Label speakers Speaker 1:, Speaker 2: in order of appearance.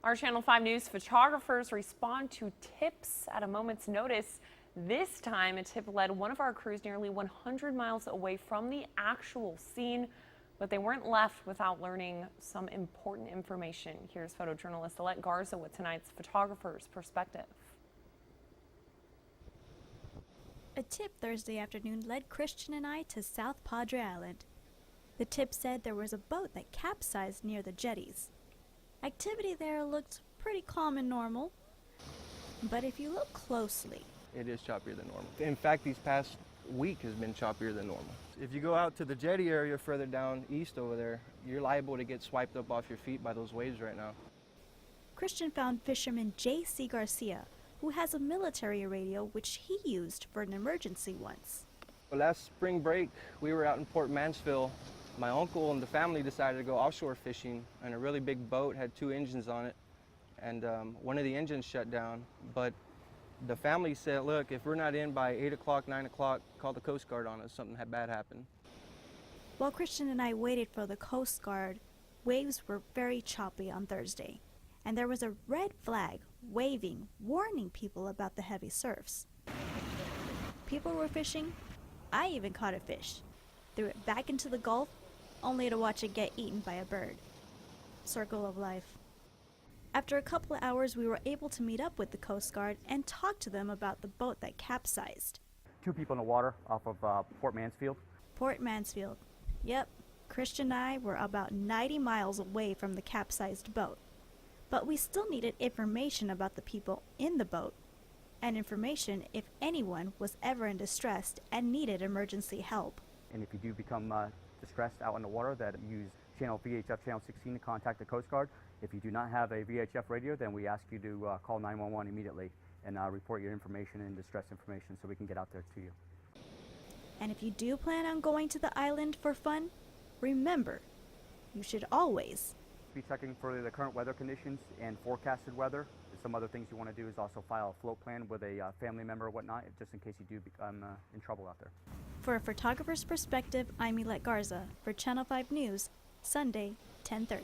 Speaker 1: Our Channel 5 News photographers respond to tips at a moment's notice. This time, a tip led one of our crews nearly 100 miles away from the actual scene, but they weren't left without learning some important information. Here's photojournalist Alette Garza with tonight's photographer's perspective.
Speaker 2: A tip Thursday afternoon led Christian and I to South Padre Island. The tip said there was a boat that capsized near the jetties. Activity there looked pretty calm and normal, but if you look closely,
Speaker 3: it is choppier than normal. In fact, these past week has been choppier than normal. If you go out to the jetty area further down east over there, you're liable to get swiped up off your feet by those waves right now.
Speaker 2: Christian found fisherman J.C. Garcia, who has a military radio which he used for an emergency once.
Speaker 3: Last spring break, we were out in Port Mansfield. My uncle and the family decided to go offshore fishing, and a really big boat had 2 engines on it, and one of the engines shut down. But the family said, look, if we're not in by 8 o'clock, 9 o'clock, call the Coast Guard on us, something bad happened.
Speaker 2: While Christian and I waited for the Coast Guard, waves were very choppy on Thursday, and there was a red flag waving, warning people about the heavy surfs. People were fishing. I even caught a fish, threw it back into the Gulf, only to watch it get eaten by a bird. Circle of life. After a couple of hours, we were able to meet up with the Coast Guard and talk to them about the boat that capsized.
Speaker 4: 2 people in the water off of Port Mansfield.
Speaker 2: Port Mansfield. Yep, Christian and I were about 90 miles away from the capsized boat. But we still needed information about the people in the boat, and information if anyone was ever in distress and needed emergency help.
Speaker 4: And if you do become distressed out in the water, that use channel VHF channel 16 to contact the Coast Guard. If you do not have a VHF radio, then we ask you to call 911 immediately and report your information and distress information so we can get out there to you.
Speaker 2: And if you do plan on going to the island for fun, remember, you should always
Speaker 4: be checking for the current weather conditions and forecasted weather. Some other things you want to do is also file a float plan with a family member or whatnot, just in case you do become in trouble out there.
Speaker 2: For a photographer's perspective, I'm Alette Garza for Channel 5 News, Sunday, 10:30.